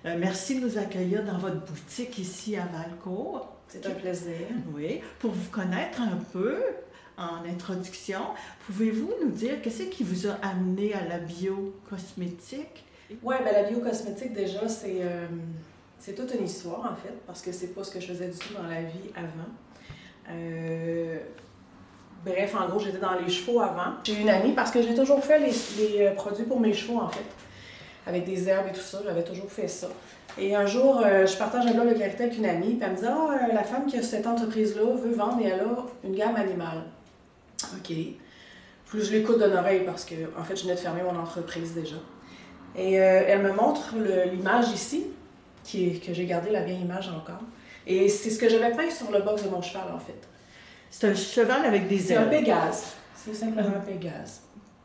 Merci de nous accueillir dans votre boutique ici à Valcourt. C'est un plaisir. Oui, pour vous connaître un peu, en introduction, pouvez-vous nous dire qu'est-ce qui vous a amené à la biocosmétique? Oui, ben la biocosmétique, déjà, c'est toute une histoire, en fait, parce que c'est pas ce que je faisais du tout dans la vie avant. Bref, en gros, j'étais dans les chevaux avant. J'ai une amie, parce que j'ai toujours fait les produits pour mes chevaux, en fait, avec des herbes et tout ça, j'avais toujours fait ça. Et un jour, je partage un blog de karité avec une amie, puis elle me dit « Ah, la femme qui a cette entreprise-là veut vendre et elle a une gamme animale. » OK. Puis je l'écoute d'une oreille parce que, en fait, je venais de fermer mon entreprise déjà. Et elle me montre l'image ici, que j'ai gardé la vieille image encore. Et c'est ce que j'avais peint sur le box de mon cheval, en fait. C'est un cheval avec des C'est ailes. un Pégase. C'est simplement un Pégase.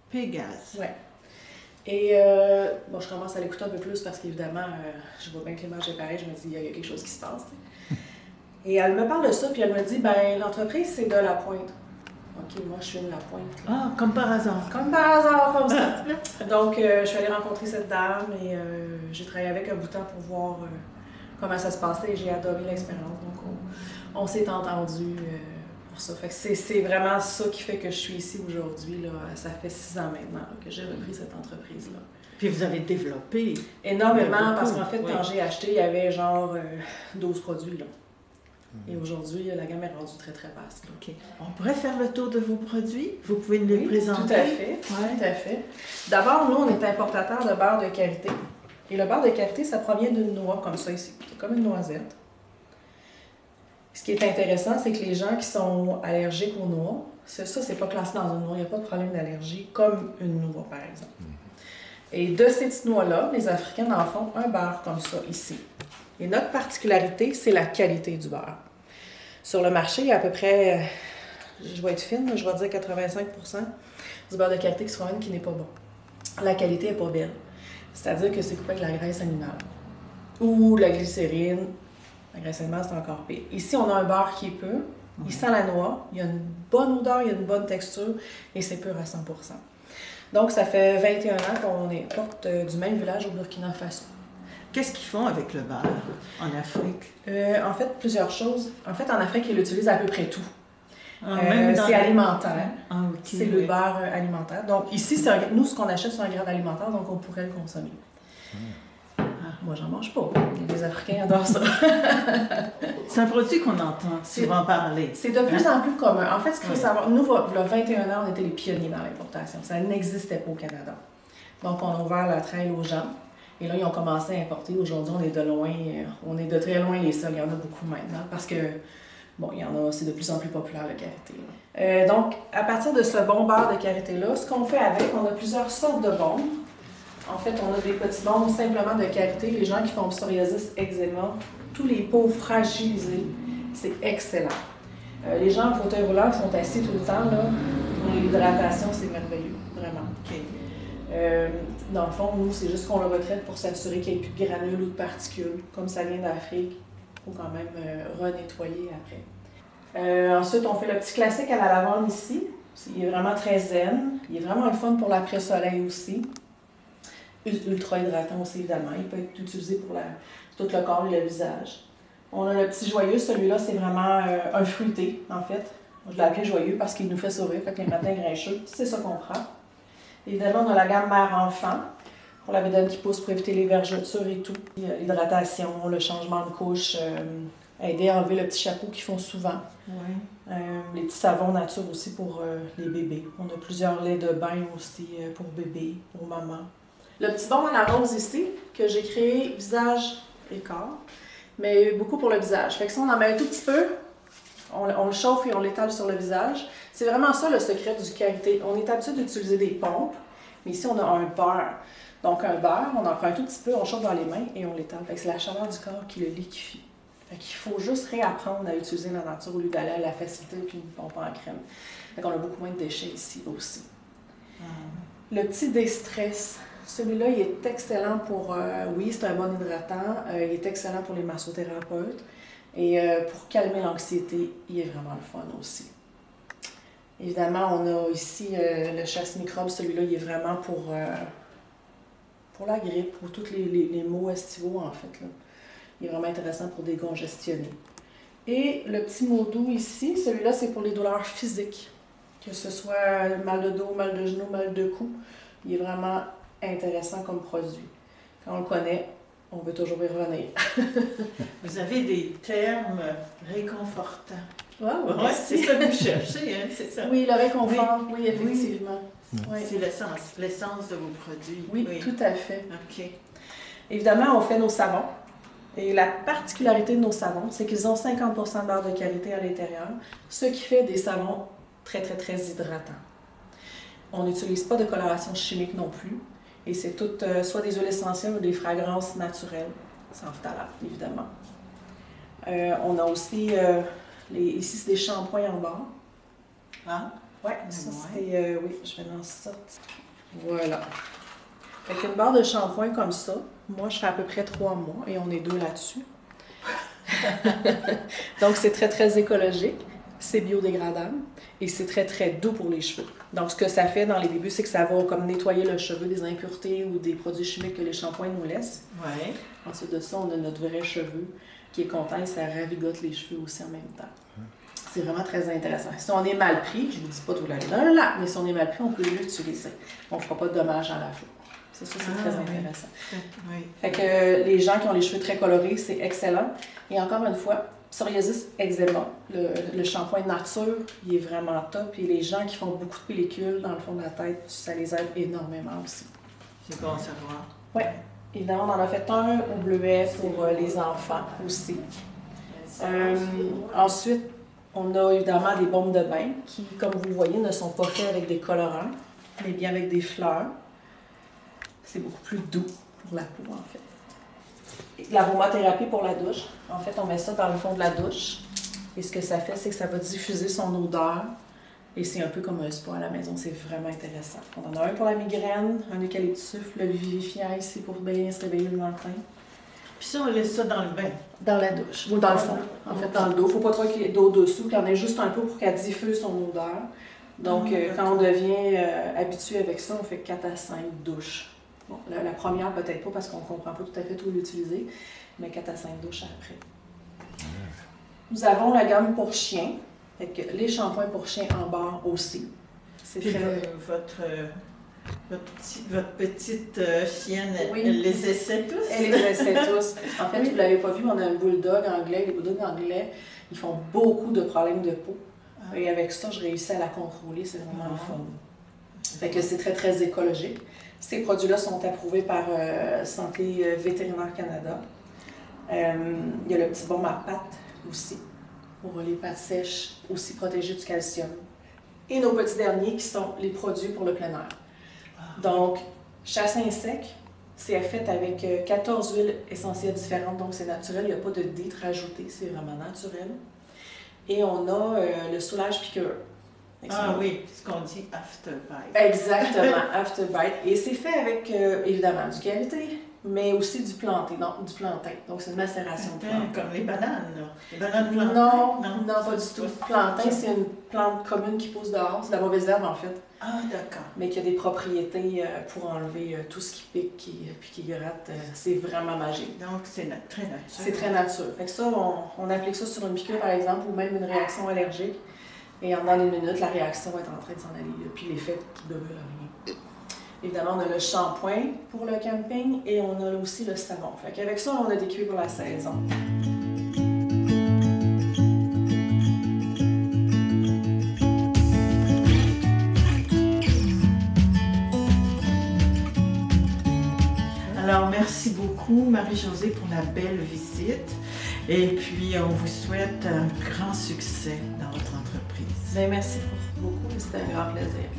Pégase. Ouais. Et bon, je commence à l'écouter un peu plus parce qu'évidemment, je vois bien que l'image est pareille, je me dis, il y a quelque chose qui se passe. T'sais. Et elle me parle de ça, puis elle me dit, ben l'entreprise, c'est de La Pointe. OK, moi, je suis de La Pointe. Là. Ah, comme par hasard. Comme par hasard, comme ça. Donc, je suis allée rencontrer cette dame et j'ai travaillé avec un bout de temps pour voir comment ça se passait et j'ai adoré l'expérience. Donc, on s'est entendus pour ça. Fait que c'est vraiment ça qui fait que je suis ici aujourd'hui. Là. Ça fait 6 ans maintenant là, que j'ai repris cette entreprise-là. Puis vous avez développé énormément, parce qu'en fait, oui. Quand j'ai acheté, il y avait genre 12 produits. Là. Et aujourd'hui, la gamme est rendue très, très vaste. OK. On pourrait faire le tour de vos produits? Vous pouvez nous les présenter? Tout à fait. Ouais. Tout à fait. D'abord, nous, on est importateur de beurre de karité. Et le beurre de karité, ça provient d'une noix comme ça ici. C'est comme une noisette. Ce qui est intéressant, c'est que les gens qui sont allergiques aux noix, ça, c'est pas classé dans une noix. Il n'y a pas de problème d'allergie, comme une noix, par exemple. Et de ces petites noix-là, les Africains en font un beurre comme ça, ici. Et notre particularité, c'est la qualité du beurre. Sur le marché, il y a à peu près, je vais être fine, je vais dire 85% du beurre de karité qui se promène qui n'est pas bon. La qualité n'est pas belle. C'est-à-dire que c'est coupé avec de la graisse animale. Ou de la glycérine. La graisse animale, c'est encore pire. Ici, on a un beurre qui est pur. Il sent la noix. Il y a une bonne odeur, il y a une bonne texture. Et c'est pur à 100%. Donc, ça fait 21 ans qu'on importe du même village au Burkina Faso. Qu'est-ce qu'ils font avec le beurre en Afrique? En fait, plusieurs choses. En fait, en Afrique, ils l'utilisent à peu près tout. C'est alimentaire. Ah, okay, c'est le beurre alimentaire. Donc, ici, nous, ce qu'on achète, c'est un grade alimentaire, donc on pourrait le consommer. Moi, j'en mange pas. Les Africains adorent ça. C'est un produit qu'on entend souvent parler. C'est de plus en plus commun. En fait, ce qu'il faut savoir, nous, il y a 21 ans, on était les pionniers dans l'importation. Ça n'existait pas au Canada. Donc, on a ouvert la traîne aux gens. Et là, ils ont commencé à importer. Aujourd'hui, on est de loin, on est de très loin les seuls. Il y en a beaucoup maintenant parce que, bon, il y en a, c'est de plus en plus populaire le karité. Donc, à partir de ce bon beurre de karité-là, ce qu'on fait avec, on a plusieurs sortes de bombes. En fait, on a des petits bombes simplement de karité. Les gens qui font psoriasis, eczéma, tous les peaux fragilisées, c'est excellent. Les gens en fauteuil roulant qui sont assis tout le temps, là, pour l'hydratation, c'est merveilleux, vraiment. Okay. Dans le fond, nous, c'est juste qu'on le retraite pour s'assurer qu'il n'y ait plus de granules ou de particules. Comme ça vient d'Afrique, il faut quand même renettoyer après. Ensuite, on fait le petit classique à la lavande ici. Il est vraiment très zen. Il est vraiment le fun pour l'après-soleil aussi. Ultra hydratant aussi, évidemment. Il peut être utilisé pour tout le corps et le visage. On a le petit joyeux. Celui-là, c'est vraiment un fruité, en fait. Je l'ai appelé joyeux parce qu'il nous fait sourire. Fait que les matins grincheux, c'est ça qu'on prend. Évidemment, on a la gamme mère-enfant pour la bédaine qui pousse pour éviter les vergetures et tout. L'hydratation, le changement de couche, aider à enlever le petit chapeau qu'ils font souvent. Oui. Les petits savons nature aussi pour les bébés. On a plusieurs laits de bain aussi pour bébé, pour maman. Le petit baume à la rose ici, que j'ai créé visage et corps, mais beaucoup pour le visage. Fait que si on en met un tout petit peu, on le chauffe et on l'étale sur le visage. C'est vraiment ça le secret du karité. On est habitué d'utiliser des pompes, mais ici on a un beurre. Donc un beurre, on en prend un tout petit peu, on chauffe dans les mains et on l'étale. Fait que c'est la chaleur du corps qui le liquéfie. Fait qu'il faut juste réapprendre à utiliser la nature au lieu d'aller à la facilité et puis une pompe en crème. Fait qu'on a beaucoup moins de déchets ici aussi. Le petit déstress. Celui-là, il est excellent pour... oui, c'est un bon hydratant. Il est excellent pour les massothérapeutes. Et pour calmer l'anxiété, il est vraiment le fun aussi. Évidemment, on a ici le chasse-microbes. Celui-là, il est vraiment pour pour la grippe, pour tous les maux estivaux en fait. Là. Il est vraiment intéressant pour décongestionner. Et le petit mot doux ici, celui-là, c'est pour les douleurs physiques. Que ce soit mal de dos, mal de genoux, mal de cou. Il est vraiment intéressant comme produit. Quand on le connaît, on veut toujours y revenir. Vous avez des termes réconfortants. Wow, Ouais, c'est ça que vous cherchez, hein, c'est ça? Oui, le réconfort, oui, effectivement. Oui. C'est l'essence de vos produits. Oui, tout à fait. OK. Évidemment, on fait nos savons. Et la particularité de nos savons, c'est qu'ils ont 50% de barre de qualité à l'intérieur, ce qui fait des savons très, très, très hydratants. On n'utilise pas de coloration chimique non plus. Et c'est tout, soit des huiles essentielles ou des fragrances naturelles, sans phtalate, évidemment. On a aussi, ici, c'est des shampoings en barre. Ah? Oui, ça c'est, oui, je vais en sortir. Voilà. Avec une barre de shampoing comme ça, moi, je fais à peu près 3 mois et on est 2 là-dessus. Donc, c'est très, très écologique. C'est biodégradable et c'est très, très doux pour les cheveux. Donc, ce que ça fait dans les débuts, c'est que ça va comme nettoyer le cheveu des impuretés ou des produits chimiques que les shampoings nous laissent. Oui. Ensuite de ça, on a notre vrai cheveu qui est content et ça ravigote les cheveux aussi en même temps. C'est vraiment très intéressant. Si on est mal pris, je ne vous dis pas de vous laver dans le lac, mais si on est mal pris, on peut l'utiliser. On ne fera pas de dommages à la peau. C'est ça, c'est très intéressant. Oui. Fait que les gens qui ont les cheveux très colorés, c'est excellent. Et encore une fois, psoriasis, eczéma, le shampoing nature, il est vraiment top. Et les gens qui font beaucoup de pellicules dans le fond de la tête, ça les aide énormément aussi. C'est bon à savoir. Oui. Évidemment, on en a fait un au bleuet pour les enfants aussi. Ensuite, on a évidemment des bombes de bain qui, comme vous le voyez, ne sont pas faites avec des colorants, mais bien avec des fleurs. C'est beaucoup plus doux pour la peau, en fait. L'aromathérapie pour la douche. En fait, on met ça dans le fond de la douche. Et ce que ça fait, c'est que ça va diffuser son odeur. Et c'est un peu comme un spa à la maison. C'est vraiment intéressant. On en a un pour la migraine, un eucalyptus, le vivifiant ici pour bien se réveiller le matin. Puis ça, on laisse ça dans le bain. Dans la douche, ou dans le fond. En fait, dans le dos. Il ne faut pas trop qu'il y ait d'eau dessous, qu'il y en ait juste un peu pour qu'elle diffuse son odeur. Donc, quand on devient habitué avec ça, on fait 4 à 5 douches. Bon, la première, peut-être pas, parce qu'on ne comprend pas tout à fait où l'utiliser, mais 4 à 5 douches après. Nous avons la gamme pour chiens, fait que les shampoings pour chiens en barre aussi. C'est Puis très... votre petite chienne, Oui. elle les essaie tous? Elle les essaie tous. En fait, vous ne l'avez pas vu, on a un bulldog anglais. Les bulldogs anglais, ils font beaucoup de problèmes de peau. Ah. Et avec ça, je réussis à la contrôler. C'est vraiment le fun. Fait que c'est très, très écologique. Ces produits-là sont approuvés par Santé Vétérinaire Canada. Il y a le petit baume à pattes aussi, pour les pattes sèches, aussi protégées du calcium. Et nos petits derniers qui sont les produits pour le plein air. Donc, chassin sec, c'est fait avec 14 huiles essentielles différentes, donc c'est naturel, il n'y a pas de ditre rajouté, c'est vraiment naturel. Et on a le soulage piqueur. Ah oui, ce qu'on dit afterbite. Exactement, afterbite. Et c'est fait avec, évidemment, du qualité, mais aussi du plantain. Donc, c'est une macération de plantain. Comme les bananes, là. Les bananes plantain? Non, pas du tout. Plantain, c'est une plante commune qui pousse dehors. C'est de la mauvaise herbe, en fait. Ah, d'accord. Mais qui a des propriétés pour enlever tout ce qui pique puis qui gratte. C'est vraiment magique. Donc, c'est très naturel. C'est très naturel. Fait que ça, on applique ça sur une piqûre, par exemple, ou même une réaction allergique. Et en dans une minute, la réaction va être en train de s'en aller. Puis l'effet qui ne demeure rien. Évidemment, on a le shampoing pour le camping et on a aussi le savon. Fait qu'avec ça, on a des cuirs pour la saison. Alors, merci beaucoup, Marie-Josée, pour la belle visite. Et puis, on vous souhaite un grand succès dans votre entreprise. Bien, merci beaucoup. C'était un grand plaisir.